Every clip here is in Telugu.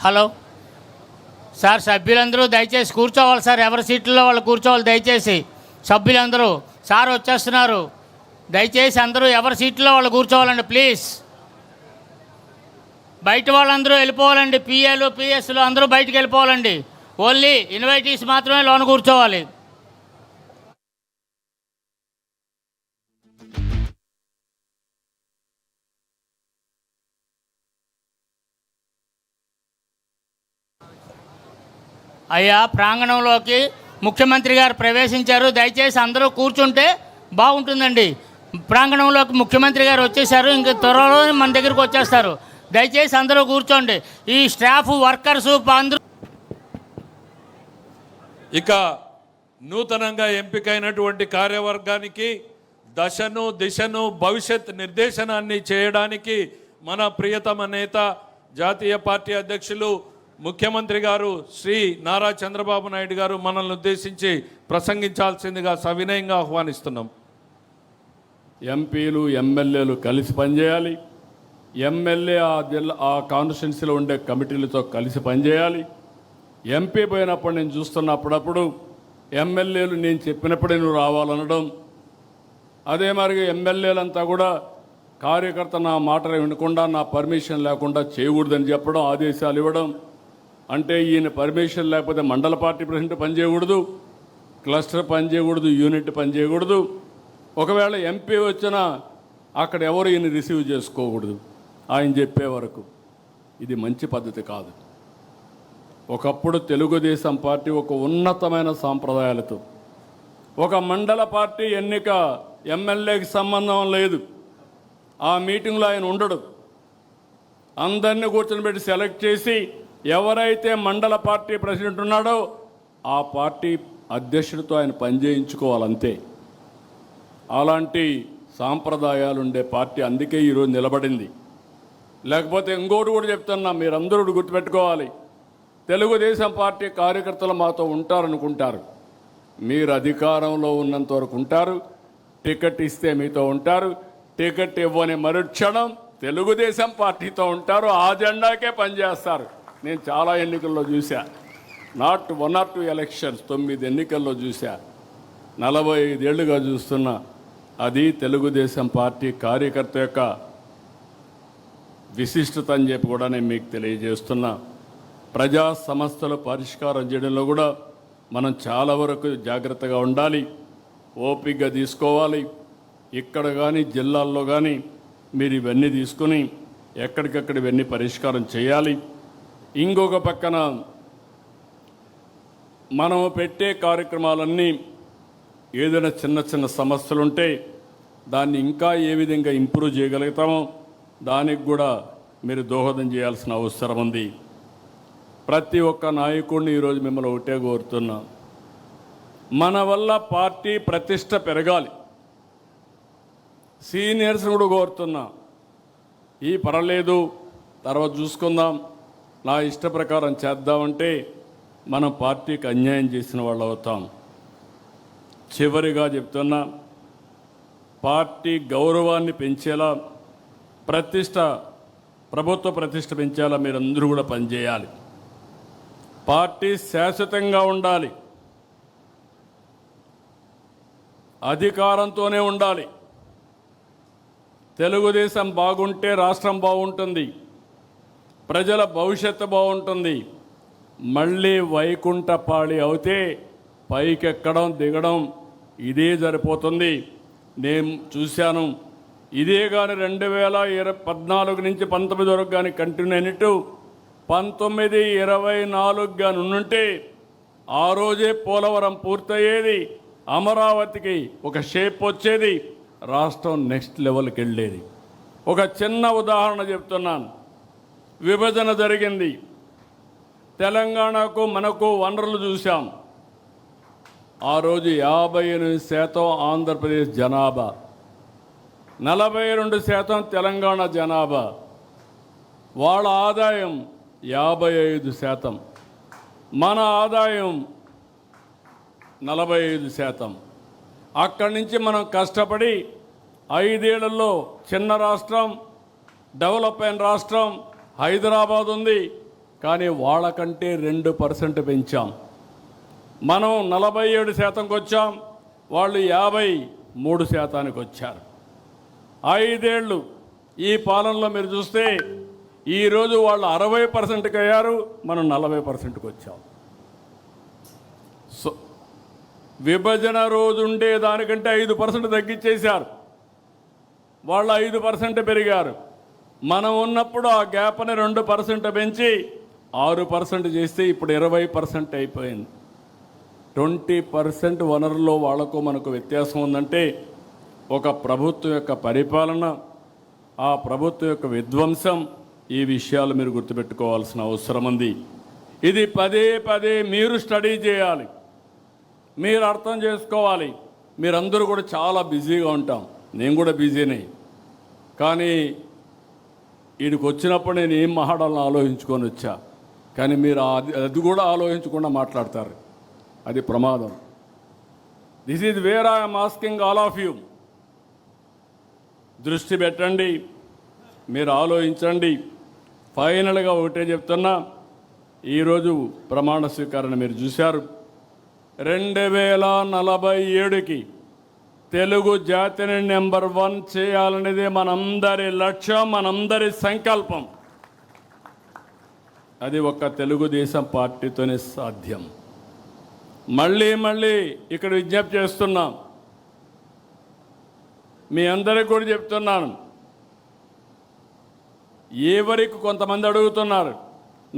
హలో సార్, సభ్యులందరూ దయచేసి కూర్చోవాలి సార్. ఎవరి సీట్లలో వాళ్ళు కూర్చోవాలి దయచేసి. సభ్యులందరూ సార్ వచ్చేస్తున్నారు. దయచేసి అందరూ ఎవరి సీట్లో వాళ్ళు కూర్చోవాలండి ప్లీజ్. బయట వాళ్ళందరూ వెళ్ళిపోవాలండి. పిఏలు పిఎస్లు అందరూ బయటికి వెళ్ళిపోవాలండి. ఓన్లీ ఇన్వైటీస్ మాత్రమే లోన కూర్చోవాలి. అయ్యా, ప్రాంగణంలోకి ముఖ్యమంత్రి గారు ప్రవేశించారు. దయచేసి అందరూ కూర్చుంటే బాగుంటుందండి. ప్రాంగణంలోకి ముఖ్యమంత్రి గారు వచ్చేసారు. ఇంక త్వరలో మన దగ్గరికి వచ్చేస్తారు. దయచేసి అందరూ కూర్చోండి. ఈ స్టాఫ్ వర్కర్సు అందరూ. ఇక నూతనంగా ఎంపికైనటువంటి కార్యవర్గానికి దశను దిశను భవిష్యత్ నిర్దేశనాన్ని చేయడానికి మన ప్రియతమ నేత జాతీయ పార్టీ అధ్యక్షులు ముఖ్యమంత్రి గారు శ్రీ నారా చంద్రబాబు నాయుడు గారు మనల్ని ఉద్దేశించి ప్రసంగించాల్సిందిగా సవినయంగా ఆహ్వానిస్తున్నాం. ఎంపీలు ఎమ్మెల్యేలు కలిసి పనిచేయాలి. ఎమ్మెల్యే ఆ కాన్స్టిట్యున్సీలో ఉండే కమిటీలతో కలిసి పనిచేయాలి. ఎంపీ పోయినప్పుడు నేను చూస్తున్నప్పుడప్పుడు ఎమ్మెల్యేలు నేను చెప్పినప్పుడే నువ్వు రావాలనడం, అదే మరి ఎమ్మెల్యేలంతా కూడా కార్యకర్త నా మాటలు వినకుండా నా పర్మిషన్ లేకుండా చేయకూడదని చెప్పడం, ఆదేశాలు ఇవ్వడం. అంటే ఈయన పర్మిషన్ లేకపోతే మండల పార్టీ ప్రెసిడెంట్ పనిచేయకూడదు, క్లస్టర్ పనిచేయకూడదు, యూనిట్ పనిచేయకూడదు. ఒకవేళ ఎంపీ వచ్చినా అక్కడ ఎవరు ఈయన రిసీవ్ చేసుకోకూడదు ఆయన చెప్పే వరకు. ఇది మంచి పద్ధతి కాదు. ఒకప్పుడు తెలుగుదేశం పార్టీ ఒక ఉన్నతమైన సాంప్రదాయాలతో, ఒక మండల పార్టీ ఎన్నిక ఎమ్మెల్యేకి సంబంధం లేదు. ఆ మీటింగ్లో ఆయన ఉండడు. అందరినీ కూర్చొని పెట్టి సెలెక్ట్ చేసి ఎవరైతే మండల పార్టీ ప్రెసిడెంట్ ఉన్నాడో ఆ పార్టీ అధ్యక్షుడితో ఆయన పనిచేయించుకోవాలంతే. అలాంటి సాంప్రదాయాలు ఉండే పార్టీ అందుకే ఈరోజు నిలబడింది. లేకపోతే ఇంకోటి కూడా చెప్తున్నా, మీరందరూ గుర్తుపెట్టుకోవాలి. తెలుగుదేశం పార్టీ కార్యకర్తలు మాతో ఉంటారనుకుంటారు. మీరు అధికారంలో ఉన్నంత వరకు ఉంటారు. టికెట్ ఇస్తే మీతో ఉంటారు. టికెట్ ఇవ్వని మరుక్షణం తెలుగుదేశం పార్టీతో ఉంటారు. ఆ జెండాకే పనిచేస్తారు. నేను చాలా ఎన్నికల్లో చూశా. నాట్ 1 or 2 ఎలక్షన్స్, 9 ఎన్నికల్లో చూశా. 45 ఏళ్లుగా చూస్తున్నా. అది తెలుగుదేశం పార్టీ కార్యకర్త యొక్క విశిష్టత అని చెప్పి కూడా నేను మీకు తెలియజేస్తున్నా. ప్రజా సమస్యలు పరిష్కారం చేయడంలో కూడా మనం చాలా వరకు జాగ్రత్తగా ఉండాలి, ఓపికగా తీసుకోవాలి. ఇక్కడ కానీ జిల్లాల్లో కానీ మీరు ఇవన్నీ తీసుకుని ఎక్కడికక్కడ ఇవన్నీ పరిష్కారం చేయాలి. ఇంకొక పక్కన మనం పెట్టే కార్యక్రమాలన్నీ ఏదైనా చిన్న చిన్న సమస్యలుంటే దాన్ని ఇంకా ఏ విధంగా ఇంప్రూవ్ చేయగలుగుతామో దానికి కూడా మీరు దోహదం చేయాల్సిన అవసరం ఉంది. ప్రతి ఒక్క నాయకుడిని ఈరోజు మిమ్మల్ని ఒకటే కోరుతున్నా, మన వల్ల పార్టీ ప్రతిష్ట పెరగాలి. సీనియర్స్ కూడా కోరుతున్నా, ఈ పర్వాలేదు తర్వాత చూసుకుందాం, నా ఇష్ట ప్రకారం చేద్దామంటే మనం పార్టీకి అన్యాయం చేసిన వాళ్ళు అవుతాం. చివరిగా చెప్తున్నా, పార్టీ గౌరవాన్ని పెంచేలా, ప్రభుత్వ ప్రతిష్ట పెంచేలా మీరందరూ కూడా పనిచేయాలి. పార్టీ శాశ్వతంగా ఉండాలి, అధికారంతోనే ఉండాలి. తెలుగుదేశం బాగుంటే రాష్ట్రం బాగుంటుంది, ప్రజల భవిష్యత్తు బాగుంటుంది. మళ్ళీ వైకుంఠపాళి అవుతే పైకెక్కడం దిగడం ఇదే సరిపోతుంది. నేను చూశాను. ఇదే కానీ 2014 నుంచి 19 వరకు కానీ కంటిన్యూ అయినట్టు 19, 24 కానీ ఉంటే ఆ రోజే పోలవరం పూర్తయ్యేది, అమరావతికి ఒక షేప్ వచ్చేది, రాష్ట్రం నెక్స్ట్ లెవెల్కి వెళ్ళేది. ఒక చిన్న ఉదాహరణ చెప్తున్నాను. విభజన జరిగింది, తెలంగాణకు మనకు వనరులు చూసాం. ఆ రోజు 58% ఆంధ్రప్రదేశ్ జనాభా, 42% తెలంగాణ జనాభా. వాళ్ళ ఆదాయం 55%, మన ఆదాయం 45%. అక్కడి నుంచి మనం కష్టపడి 5 ఏళ్లలో చిన్న రాష్ట్రం, డెవలప్ అయిన రాష్ట్రం హైదరాబాద్ ఉంది. కానీ వాళ్ళకంటే 2% పెంచాం. మనం 47%కి వచ్చాం, వాళ్ళు 53%కి వచ్చారు. 5 ఏళ్ళు ఈ పాలనలో మీరు చూస్తే ఈరోజు వాళ్ళు 60%కి అయ్యారు, మనం 40%కి వచ్చాం. సో విభజన రోజు ఉండే దానికంటే 5% తగ్గించేశారు, వాళ్ళు 5% పెరిగారు. మనం ఉన్నప్పుడు ఆ గ్యాప్ని 2% పెంచి 6% చేస్తే ఇప్పుడు 20% అయిపోయింది. 20% వనరుల్లో వాళ్లకు మనకు వ్యత్యాసం ఉందంటే ఒక ప్రభుత్వం యొక్క పరిపాలన, ఆ ప్రభుత్వం యొక్క విధ్వంసం, ఈ విషయాలు మీరు గుర్తుపెట్టుకోవాల్సిన అవసరం ఉంది. ఇది పదే పదే మీరు స్టడీ చేయాలి, మీరు అర్థం చేసుకోవాలి. మీరందరూ కూడా చాలా బిజీగా ఉంటాం, నేను కూడా బిజీనే. కానీ వీడికి వచ్చినప్పుడు నేను ఏం మాట్లాడాలని ఆలోచించుకొని వచ్చా, కానీ మీరు అది కూడా ఆలోచించకుండా మాట్లాడతారు, అది ప్రమాదం. This is where I'm asking all of you. దృష్టి పెట్టండి, మీరు ఆలోచించండి. ఫైనల్గా ఒకటే చెప్తున్నా, ఈరోజు ప్రమాణ స్వీకరణ మీరు చూశారు. 2047కి తెలుగు జాతిని నెంబర్ 1 చేయాలనేది మనందరి లక్ష్యం, మనందరి సంకల్పం. అది ఒక్క తెలుగుదేశం పార్టీతోనే సాధ్యం. మళ్ళీ మళ్ళీ ఇక్కడ విజ్ఞప్తి చేస్తున్నాం, మీ అందరికీ కూడా చెప్తున్నాను. ఎవరికి కొంతమంది అడుగుతున్నారు,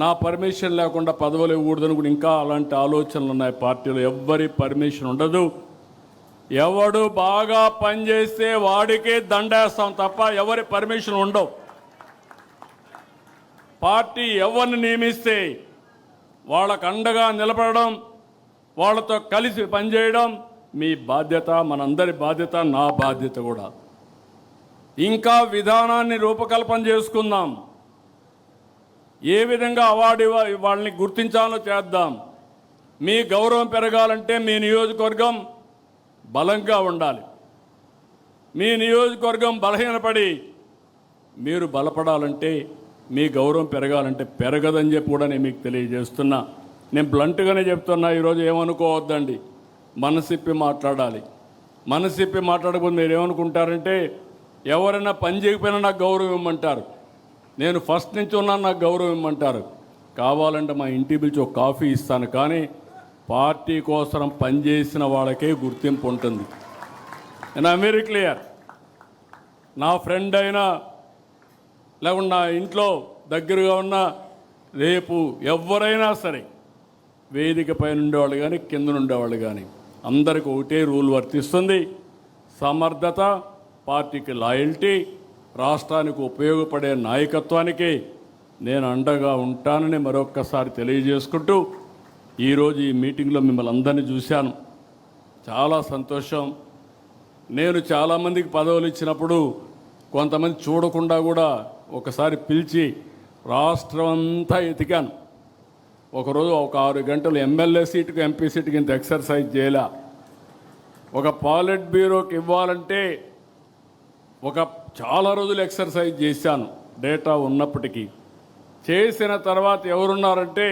నా పర్మిషన్ లేకుండా పదవులు ఇవ్వకూడదని కూడా ఇంకా అలాంటి ఆలోచనలు ఉన్నాయి పార్టీలో. ఎవ్వరి పర్మిషన్ ఉండదు. ఎవడు బాగా పనిచేస్తే వాడికే దండేస్తాం తప్ప ఎవరి పర్మిషన్ ఉండవు. పార్టీ ఎవరిని నియమిస్తే వాళ్ళకు అండగా నిలబడడం, వాళ్ళతో కలిసి పనిచేయడం మీ బాధ్యత, మనందరి బాధ్యత, నా బాధ్యత కూడా. ఇంకా విధానాన్ని రూపకల్పన చేసుకుందాం. ఏ విధంగా అవార్డు వాళ్ళని గుర్తించాలో చేద్దాం. మీ గౌరవం పెరగాలంటే మీ నియోజకవర్గం బలంగా ఉండాలి. మీ నియోజకవర్గం బలహీనపడి మీరు బలపడాలంటే, మీ గౌరవం పెరగాలంటే పెరగదని చెప్పి కూడా నేను మీకు తెలియజేస్తున్నా. నేను బ్లంట్గానే చెప్తున్నా, ఈరోజు ఏమనుకోవద్దండి, మనసిప్పి మాట్లాడాలి. మనసిప్పి మాట్లాడకపోతే మీరు ఏమనుకుంటారంటే, ఎవరైనా పని చేయకపోయినా నాకు గౌరవం ఇవ్వమంటారు, నేను ఫస్ట్ నుంచి ఉన్నాను నాకు గౌరవం ఇవ్వమంటారు. కావాలంటే మా ఇంటి పిలిచి ఒక కాఫీ ఇస్తాను, కానీ పార్టీ కోసం పనిచేసిన వాళ్ళకే గుర్తింపు ఉంటుంది. నేను వెరీ క్లియర్. నా ఫ్రెండ్ అయినా లేకుండా నా ఇంట్లో దగ్గరగా ఉన్న రేపు ఎవరైనా సరే వేదిక పైన ఉండేవాళ్ళు కానీ కింద ఉండేవాళ్ళు కానీ అందరికీ ఒకటే రూల్ వర్తిస్తుంది. సమర్థత, పార్టీకి లాయల్టీ, రాష్ట్రానికి ఉపయోగపడే నాయకత్వానికి నేను అండగా ఉంటానని మరొక్కసారి తెలియజేసుకుంటూ, ఈరోజు ఈ మీటింగ్లో మిమ్మల్ని అందరినీ చూశాను, చాలా సంతోషం. నేను చాలామందికి పదవులు ఇచ్చినప్పుడు కొంతమంది చూడకుండా కూడా ఒకసారి పిలిచి రాష్ట్రం అంతా ఎతికాను. ఒకరోజు ఒక 6 గంటలు ఎమ్మెల్యే సీటుకు ఎంపీ సీటుకి ఇంత ఎక్సర్సైజ్ చేయలే. ఒక పాలిట్ బ్యూరోకి ఇవ్వాలంటే చాలా రోజులు ఎక్సర్సైజ్ చేశాను, డేటా ఉన్నప్పటికీ. చేసిన తర్వాత ఎవరున్నారంటే,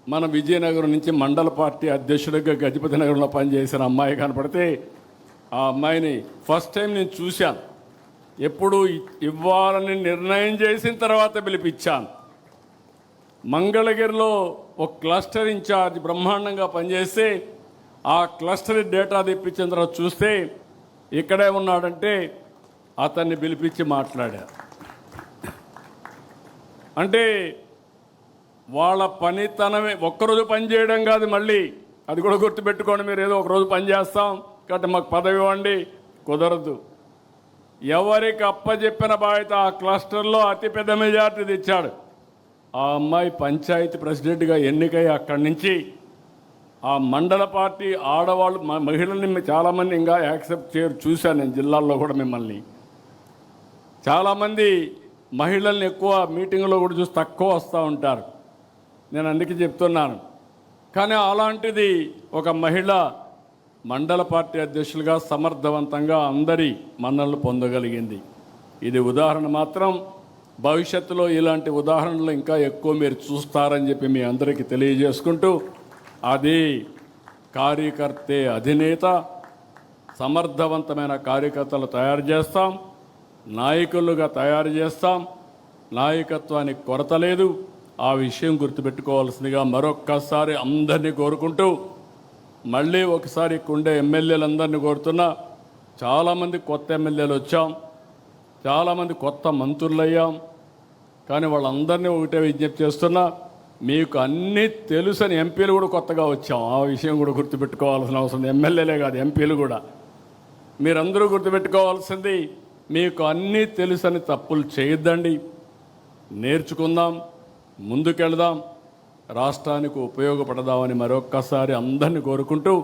మన విజయనగరం నుంచి మండల పార్టీ అధ్యక్షుడిగా గజపతి నగరంలో పనిచేసిన అమ్మాయి కనపడితే, ఆ అమ్మాయిని ఫస్ట్ టైం నేను చూశాను. ఎప్పుడు ఇవ్వాలని నిర్ణయం చేసిన తర్వాత పిలిపించాను. మంగళగిరిలో ఒక క్లస్టర్ ఇన్ఛార్జ్ బ్రహ్మాండంగా పనిచేస్తే, ఆ క్లస్టర్ డేటా తెప్పించిన తర్వాత చూస్తే ఇక్కడే ఉన్నాడంటే అతన్ని పిలిపించి మాట్లాడారు. అంటే వాళ్ళ పనితనమే. ఒక్కరోజు పని చేయడం కాదు, మళ్ళీ అది కూడా గుర్తుపెట్టుకోండి. మీరు ఏదో ఒకరోజు పని చేస్తాం కాబట్టి మాకు పదవి ఇవ్వండి, కుదరదు. ఎవరికి అప్పచెప్పిన బాధ్యత ఆ క్లస్టర్లో అతిపెద్ద మెజార్టీ తెచ్చాడు. ఆ అమ్మాయి పంచాయతీ ప్రెసిడెంట్గా ఎన్నికై అక్కడి నుంచి ఆ మండల పార్టీ ఆడవాళ్ళు మహిళల్ని చాలామంది ఇంకా యాక్సెప్ట్ చేయరు. చూశాను నేను జిల్లాల్లో కూడా మిమ్మల్ని. చాలామంది మహిళల్ని ఎక్కువ మీటింగ్లో కూడా చూసి తక్కువ వస్తూ ఉంటారు. నేను అందుకే చెప్తున్నాను. కానీ అలాంటిది ఒక మహిళ మండల పార్టీ అధ్యక్షులుగా సమర్థవంతంగా అందరి మన్ననలు పొందగలిగింది. ఇది ఉదాహరణ మాత్రం. భవిష్యత్తులో ఇలాంటి ఉదాహరణలు ఇంకా ఎక్కువ మీరు చూస్తారని చెప్పి మీ అందరికీ తెలియజేసుకుంటూ, అది కార్యకర్తే అధినేత, సమర్థవంతమైన కార్యకర్తలు తయారు చేస్తాం, నాయకులుగా తయారు చేస్తాం. నాయకత్వానికి కొరత లేదు. ఆ విషయం గుర్తుపెట్టుకోవాల్సిందిగా మరొక్కసారి అందరినీ కోరుకుంటూ, మళ్ళీ ఒకసారి ఉండే ఎమ్మెల్యేలందరినీ కోరుతున్నా. చాలామంది కొత్త ఎమ్మెల్యేలు వచ్చాం, చాలామంది కొత్త మంత్రులు అయ్యాం. కానీ వాళ్ళందరినీ ఒకటే విజ్ఞప్తి చేస్తున్నా, మీకు అన్నీ తెలుసని ఎంపీలు కూడా కొత్తగా వచ్చాం. ఆ విషయం కూడా గుర్తుపెట్టుకోవాల్సిన అవసరం. ఎమ్మెల్యేలే కాదు, ఎంపీలు కూడా. మీరందరూ గుర్తుపెట్టుకోవాల్సింది, మీకు అన్నీ తెలుసని తప్పులు చేయొద్దండి. నేర్చుకుందాం, ముందుకెళ్దాం, రాష్ట్రానికి ఉపయోగపడదామని మరొక్కసారి అందరినీ కోరుకుంటూ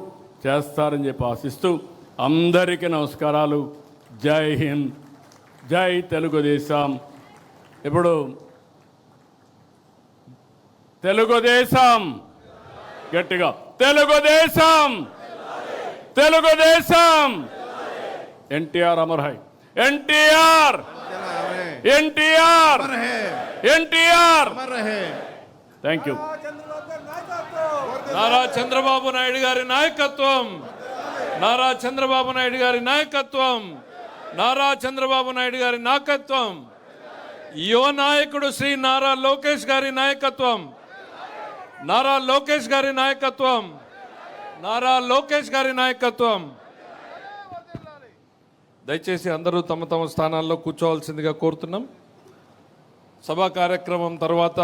చేస్తారని చెప్పి ఆశిస్తూ అందరికీ నమస్కారాలు. జై హింద్, జై తెలుగుదేశం. ఇప్పుడు తెలుగుదేశం గట్టిగా, Telugu Desam, Telugu Desam. NTR Amar high, NTR, NTR, NTR. Thank you. Nara Chandrababu Naidu గారి నాయకత్వం, నారా చంద్రబాబు నాయుడు గారి నాయకత్వం, నారా చంద్రబాబు నాయుడు గారి నాయకత్వం. యువ నాయకుడు శ్రీ నారా లోకేష్ గారి నాయకత్వం, నారా లోకేష్ గారి నాయకత్వం, నారా లోకేష్ గారి నాయకత్వం. దయచేసి అందరూ తమ తమ స్థానాల్లో కూర్చోవలసిందిగా కోరుతున్నాం. సభా కార్యక్రమం తర్వాత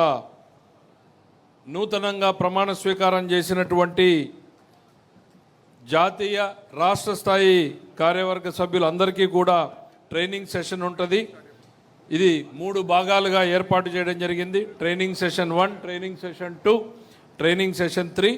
నూతనంగా ప్రమాణ స్వీకారం చేసినటువంటి జాతీయ రాష్ట్ర స్థాయి కార్యవర్గ సభ్యులందరికీ కూడా ట్రైనింగ్ సెషన్ ఉంటుంది. ఇది 3 భాగాలుగా ఏర్పాటు చేయడం జరిగింది. Training session 1, training session 2, training session 3.